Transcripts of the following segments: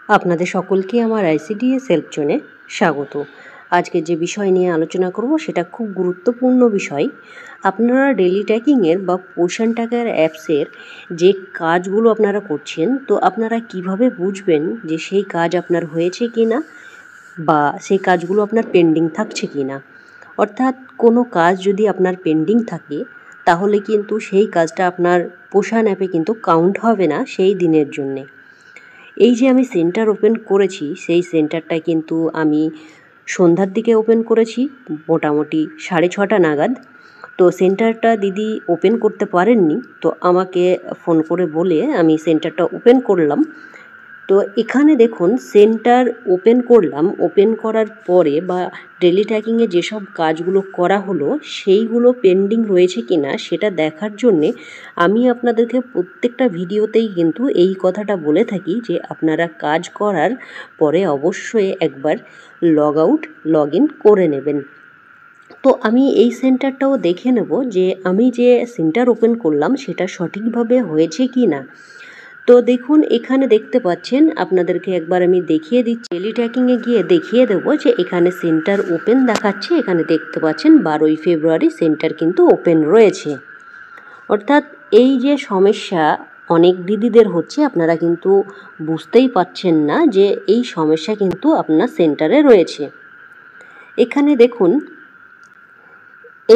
আপনাদের সকলকে আমার আইসিডিএস হেল্প জোনে স্বাগত। আজকে যে বিষয় নিয়ে আলোচনা করব সেটা খুব গুরুত্বপূর্ণ বিষয়। আপনারা ডেলি ট্র্যাকিংয়ের বা পোষণ ট্র্যাকার অ্যাপসের যে কাজগুলো আপনারা করছেন, তো আপনারা কিভাবে বুঝবেন যে সেই কাজ আপনার হয়েছে কি না বা সেই কাজগুলো আপনার পেন্ডিং থাকছে কি না। অর্থাৎ কোনো কাজ যদি আপনার পেন্ডিং থাকে তাহলে কিন্তু সেই কাজটা আপনার পোষণ অ্যাপে কিন্তু কাউন্ট হবে না সেই দিনের জন্যে। এই যে আমি সেন্টার ওপেন করেছি, সেই সেন্টারটা কিন্তু আমি সন্ধ্যার দিকে ওপেন করেছি, মোটামুটি 6:30 নাগাদ। তো সেন্টারটা দিদি ওপেন করতে পারেননি, তো আমাকে ফোন করে বলে আমি সেন্টারটা ওপেন করলাম। তো এখানে দেখুন সেন্টার ওপেন করলাম, ওপেন করার পরে বা ডেলি ট্র্যাকিংয়ে যেসব কাজগুলো করা হলো সেইগুলো পেন্ডিং রয়েছে কি না সেটা দেখার জন্যে আমি আপনাদেরকে প্রত্যেকটা ভিডিওতেই কিন্তু এই কথাটা বলে থাকি যে আপনারা কাজ করার পরে অবশ্যই একবার লগ আউট লগ ইন করে নেবেন। তো আমি এই সেন্টারটাও দেখে নেব যে আমি যে সেন্টার ওপেন করলাম সেটা সঠিকভাবে হয়েছে কি না। তো দেখুন এখানে দেখতে পাচ্ছেন, আপনাদেরকে একবার আমি দেখিয়ে দিচ্ছি। ডেলি ট্র্যাকিংয়ে গিয়ে দেখিয়ে দেবো যে এখানে সেন্টার ওপেন দেখাচ্ছে। এখানে দেখতে পাচ্ছেন 12ই ফেব্রুয়ারি সেন্টার কিন্তু ওপেন রয়েছে। অর্থাৎ এই যে সমস্যা অনেক দিদিদের হচ্ছে, আপনারা কিন্তু বুঝতেই পারছেন না যে এই সমস্যা কিন্তু আপনার সেন্টারে রয়েছে। এখানে দেখুন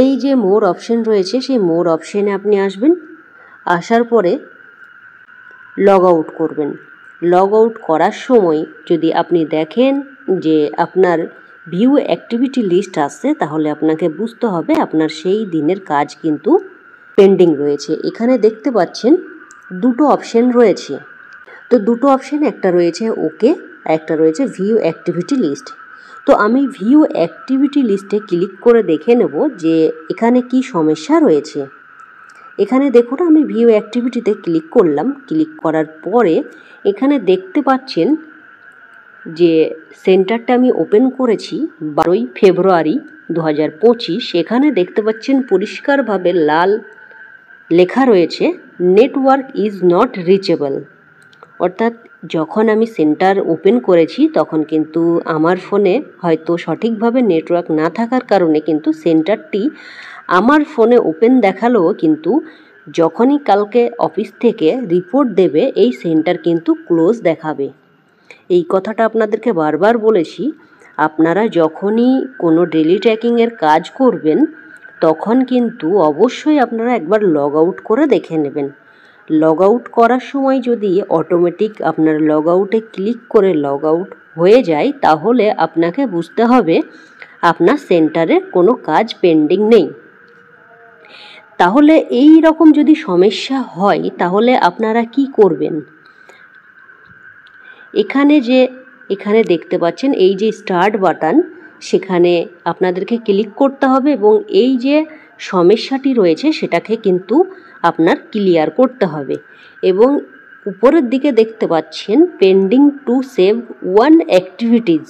এই যে মোর অপশন রয়েছে, সেই মোর অপশানে আপনি আসবেন, আসার পরে লগ আউট করবেন। লগ আউট করার সময় যদি আপনি দেখেন যে আপনার ভিউ অ্যাক্টিভিটি লিস্ট আসছে, তাহলে আপনাকে বুঝতে হবে আপনার সেই দিনের কাজ কিন্তু পেন্ডিং রয়েছে। এখানে দেখতে পাচ্ছেন দুটো অপশন রয়েছে। তো দুটো অপশন, একটা রয়েছে ওকে, একটা রয়েছে ভিউ অ্যাক্টিভিটি লিস্ট। তো আমি ভিউ অ্যাক্টিভিটি লিস্টে ক্লিক করে দেখে নেব যে এখানে কি সমস্যা রয়েছে। এখানে দেখুন আমি ভিউ অ্যাক্টিভিটিতে ক্লিক করলাম। ক্লিক করার পরে এখানে দেখতে পাচ্ছেন যে সেন্টারটা আমি ওপেন করেছি 12ই ফেব্রুয়ারি 2025। এখানে দেখতে পাচ্ছেন পরিষ্কারভাবে লাল লেখা রয়েছে নেটওয়ার্ক ইজ নট রিচেবল। অর্থাৎ যখন আমি সেন্টার ওপেন করেছি তখন কিন্তু আমার ফোনে হয়তো সঠিকভাবে নেটওয়ার্ক না থাকার কারণে কিন্তু সেন্টারটি আমার ফোনে ওপেন দেখালেও কিন্তু যখনই কালকে অফিস থেকে রিপোর্ট দেবে এই সেন্টার কিন্তু ক্লোজ দেখাবে। এই কথাটা আপনাদেরকে বারবার বলেছি, আপনারা যখনই কোনো ডেলি ট্র্যাকিংয়ের কাজ করবেন তখন কিন্তু অবশ্যই আপনারা একবার লগ আউট করে দেখে নেবেন। লগ আউট করার সময় যদি অটোমেটিক আপনার লগ আউটে ক্লিক করে লগ আউট হয়ে যায় তাহলে আপনাকে বুঝতে হবে আপনার সেন্টারে কোনো কাজ পেন্ডিং নেই। তাহলে এই রকম যদি সমস্যা হয় তাহলে আপনারা কি করবেন। এখানে দেখতে পাচ্ছেন এই যে স্টার্ট বাটন, সেখানে আপনাদেরকে ক্লিক করতে হবে এবং এই যে সমস্যাটি রয়েছে সেটাকে কিন্তু আপনার ক্লিয়ার করতে হবে। এবং উপরের দিকে দেখতে পাচ্ছেন pending to save one activities.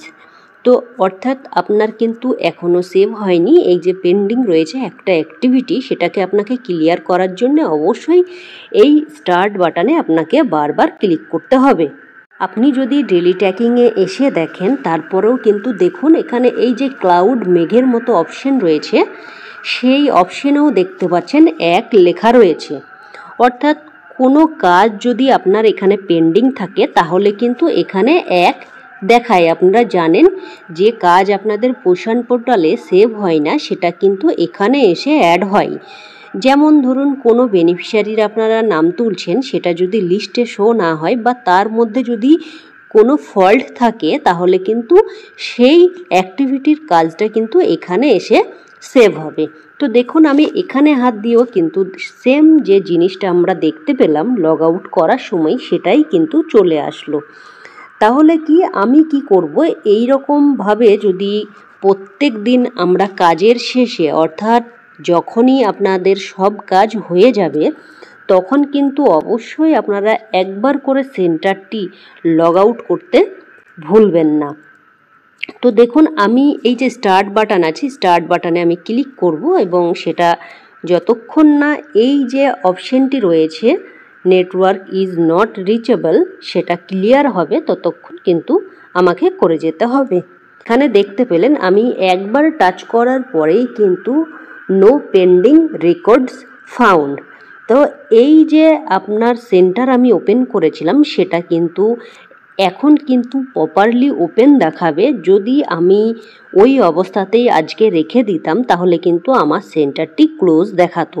তো অর্থাৎ আপনার কিন্তু এখনও সেভ হয়নি, এই যে পেন্ডিং রয়েছে একটা অ্যাক্টিভিটি, সেটাকে আপনাকে ক্লিয়ার করার জন্য অবশ্যই এই স্টার্ট বাটনে আপনাকে বারবার ক্লিক করতে হবে। আপনি যদি ডেলি ট্র্যাকিংয়ে এসে দেখেন তারপরেও কিন্তু দেখুন এখানে এই যে ক্লাউড মেঘের মতো অপশন রয়েছে, সেই অপশনেও দেখতে পাচ্ছেন এক লেখা রয়েছে। অর্থাৎ কোনো কাজ যদি আপনার এখানে পেন্ডিং থাকে তাহলে কিন্তু এখানে এক দেখায়। আপনারা জানেন যে কাজ আপনাদের পোষণ পোর্টালে সেভ হয় না, সেটা কিন্তু এখানে এসে অ্যাড হয়। যেমন ধরুন কোনো বেনিফিশিয়ারির আপনারা নাম তুলছেন, সেটা যদি লিস্টে শো না হয় বা তার মধ্যে যদি কোনো ফল্ট থাকে তাহলে কিন্তু সেই অ্যাক্টিভিটির কাজটা কিন্তু এখানে এসে সেভ হবে। তো দেখুন আমি এখানে হাত দিয়েও কিন্তু সেম যে জিনিসটা আমরা দেখতে পেলাম লগ আউট করার সময় সেটাই কিন্তু চলে আসলো। তাহলে কি আমি কি করব, এই রকমভাবে যদি প্রত্যেক দিন আমরা কাজের শেষে অর্থাৎ যখনই আপনাদের সব কাজ হয়ে যাবে তখন কিন্তু অবশ্যই আপনারা একবার করে সেন্টারটি লগ আউট করতে ভুলবেন না। তো দেখুন আমি এই যে স্টার্ট বাটন আছে, স্টার্ট বাটনে আমি ক্লিক করব এবং সেটা যতক্ষণ না এই যে অপশানটি রয়েছে নেটওয়ার্ক ইজ নট রিচেবল সেটা ক্লিয়ার হবে ততক্ষণ কিন্তু আমাকে করে যেতে হবে। এখানে দেখতে পেলেন আমি একবার টাচ করার পরেই কিন্তু নো পেন্ডিং রেকর্ডস ফাউন্ড। তো এই যে আপনার সেন্টার আমি ওপেন করেছিলাম সেটা কিন্তু এখন কিন্তু প্রপারলি ওপেন দেখাবে। যদি আমি ওই অবস্থাতেই আজকে রেখে দিতাম তাহলে কিন্তু আমার সেন্টারটি ক্লোজ দেখাতো।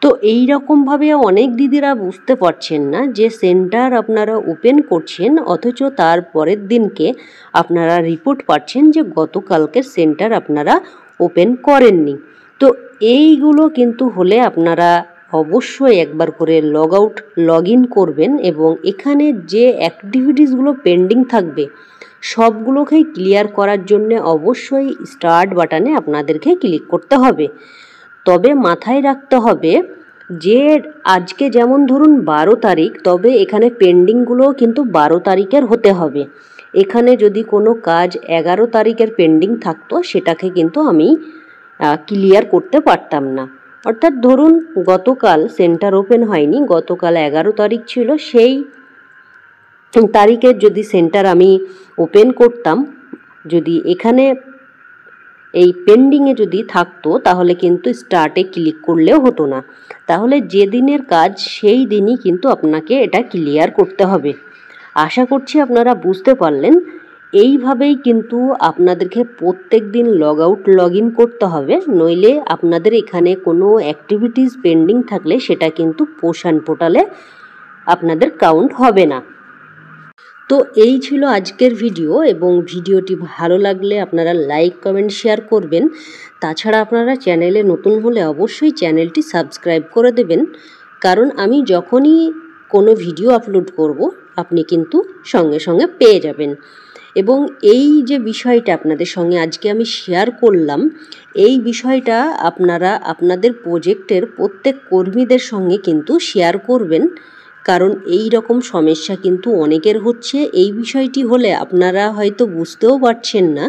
তো এই রকমভাবে অনেক দিদিরা বুঝতে পারছেন না যে সেন্টার আপনারা ওপেন করছেন অথচ তার পরের দিনকে আপনারা রিপোর্ট পাচ্ছেন যে গতকালকের সেন্টার আপনারা ওপেন করেননি। তো এইগুলো কিন্তু হলে আপনারা অবশ্যই একবার করে লগ আউট লগ ইন করবেন এবং এখানে যে অ্যাক্টিভিটিসগুলো পেন্ডিং থাকবে সবগুলোকেই ক্লিয়ার করার জন্য অবশ্যই স্টার্ট বাটনে আপনাদেরকে ক্লিক করতে হবে। তবে মাথায় রাখতে হবে যে আজকে যেমন ধরুন 12 তারিখ, তবে এখানে পেন্ডিংগুলো কিন্তু 12 তারিখের হতে হবে। এখানে যদি কোনো কাজ 11 তারিখের পেন্ডিং থাকতো সেটাকে কিন্তু আমি ক্লিয়ার করতে পারতাম না। অর্থাৎ ধরুন গতকাল সেন্টার ওপেন হয়নি, গতকাল 11 তারিখ ছিল, সেই তারিখের যদি সেন্টার আমি ওপেন করতাম, যদি এখানে এই পেন্ডিংয়ে যদি থাকতো তাহলে কিন্তু স্টার্টে ক্লিক করলেও হতো না। তাহলে যে দিনের কাজ সেই দিনই কিন্তু আপনাকে এটা ক্লিয়ার করতে হবে। আশা করছি আপনারা বুঝতে পারলেন। এইভাবেই কিন্তু আপনাদেরকে প্রত্যেক দিন লগ আউট লগ ইন করতে হবে, নইলে আপনাদের এখানে কোনো অ্যাক্টিভিটিস পেন্ডিং থাকলে সেটা কিন্তু পোষণ পোর্টালে আপনাদের কাউন্ট হবে না। তো এই ছিল আজকের ভিডিও এবং ভিডিওটি ভালো লাগলে আপনারা লাইক কমেন্ট শেয়ার করবেন। তাছাড়া আপনারা চ্যানেলে নতুন হলে অবশ্যই চ্যানেলটি সাবস্ক্রাইব করে দেবেন, কারণ আমি যখনই কোনো ভিডিও আপলোড করব আপনি কিন্তু সঙ্গে সঙ্গে পেয়ে যাবেন। এবং এই যে বিষয়টা আপনাদের সঙ্গে আজকে আমি শেয়ার করলাম, এই বিষয়টা আপনারা আপনাদের প্রজেক্টের প্রত্যেক কর্মীদের সঙ্গে কিন্তু শেয়ার করবেন, কারণ এই রকম সমস্যা কিন্তু অনেকের হচ্ছে। এই বিষয়টি হলে আপনারা হয়তো বুঝতেও পারছেন না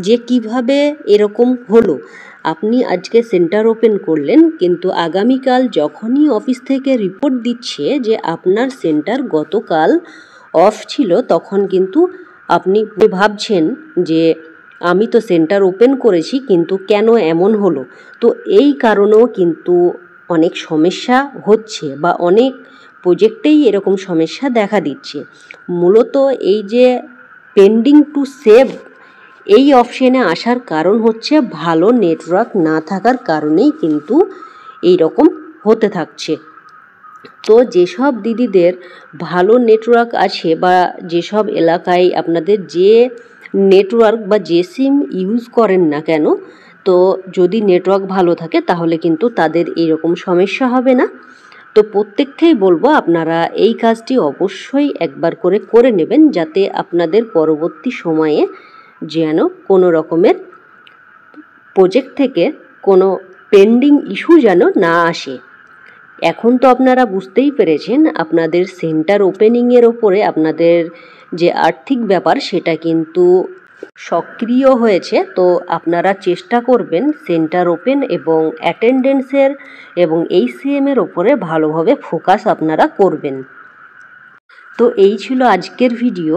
যে কিভাবে এরকম হলো। আপনি আজকে সেন্টার ওপেন করলেন, কিন্তু আগামীকাল যখনই অফিস থেকে রিপোর্ট দিচ্ছে যে আপনার সেন্টার গতকাল অফ ছিল, তখন কিন্তু আপনি ভাবছেন যে আমি তো সেন্টার ওপেন করেছি কিন্তু কেন এমন হলো। তো এই কারণেও কিন্তু অনেক সমস্যা হচ্ছে বা অনেক প্রজেক্টেই এরকম সমস্যা দেখা দিচ্ছে। মূলত এই যে পেন্ডিং টু সেভ এই অপশানে আসার কারণ হচ্ছে ভালো নেটওয়ার্ক না থাকার কারণেই কিন্তু এই রকম হতে থাকছে। তো যেসব দিদিদের ভালো নেটওয়ার্ক আছে বা যেসব এলাকায় আপনাদের যে নেটওয়ার্ক বা যে সিম ইউজ করেন না কেন, তো যদি নেটওয়ার্ক ভালো থাকে তাহলে কিন্তু তাদের এইরকম সমস্যা হবে না। তো প্রত্যেককেই বলবো আপনারা এই কাজটি অবশ্যই একবার করে নেবেন, যাতে আপনাদের পরবর্তী সময়ে যেন কোনো রকমের প্রজেক্ট থেকে কোনো পেন্ডিং ইস্যু যেন না আসে। এখন তো আপনারা বুঝতেই পেরেছেন আপনাদের সেন্টার ওপেনিংয়ের ওপরে আপনাদের যে আর্থিক ব্যাপার সেটা কিন্তু সক্রিয় হয়েছে। তো আপনারা চেষ্টা করবেন সেন্টার ওপেন এবং অ্যাটেন্ডেন্সের এবং এইচসিএমের ওপরে ভালোভাবে ফোকাস আপনারা করবেন। তো এই ছিল আজকের ভিডিও,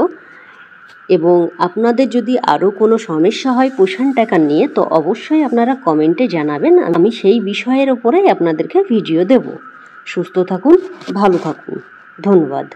এবং আপনাদের যদি আরও কোনো সমস্যা হয় পোষণ টাকা নিয়ে তো অবশ্যই আপনারা কমেন্টে জানাবেন, আমি সেই বিষয়ের ওপরেই আপনাদেরকে ভিডিও দেব। সুস্থ থাকুন, ভালো থাকুন, ধন্যবাদ।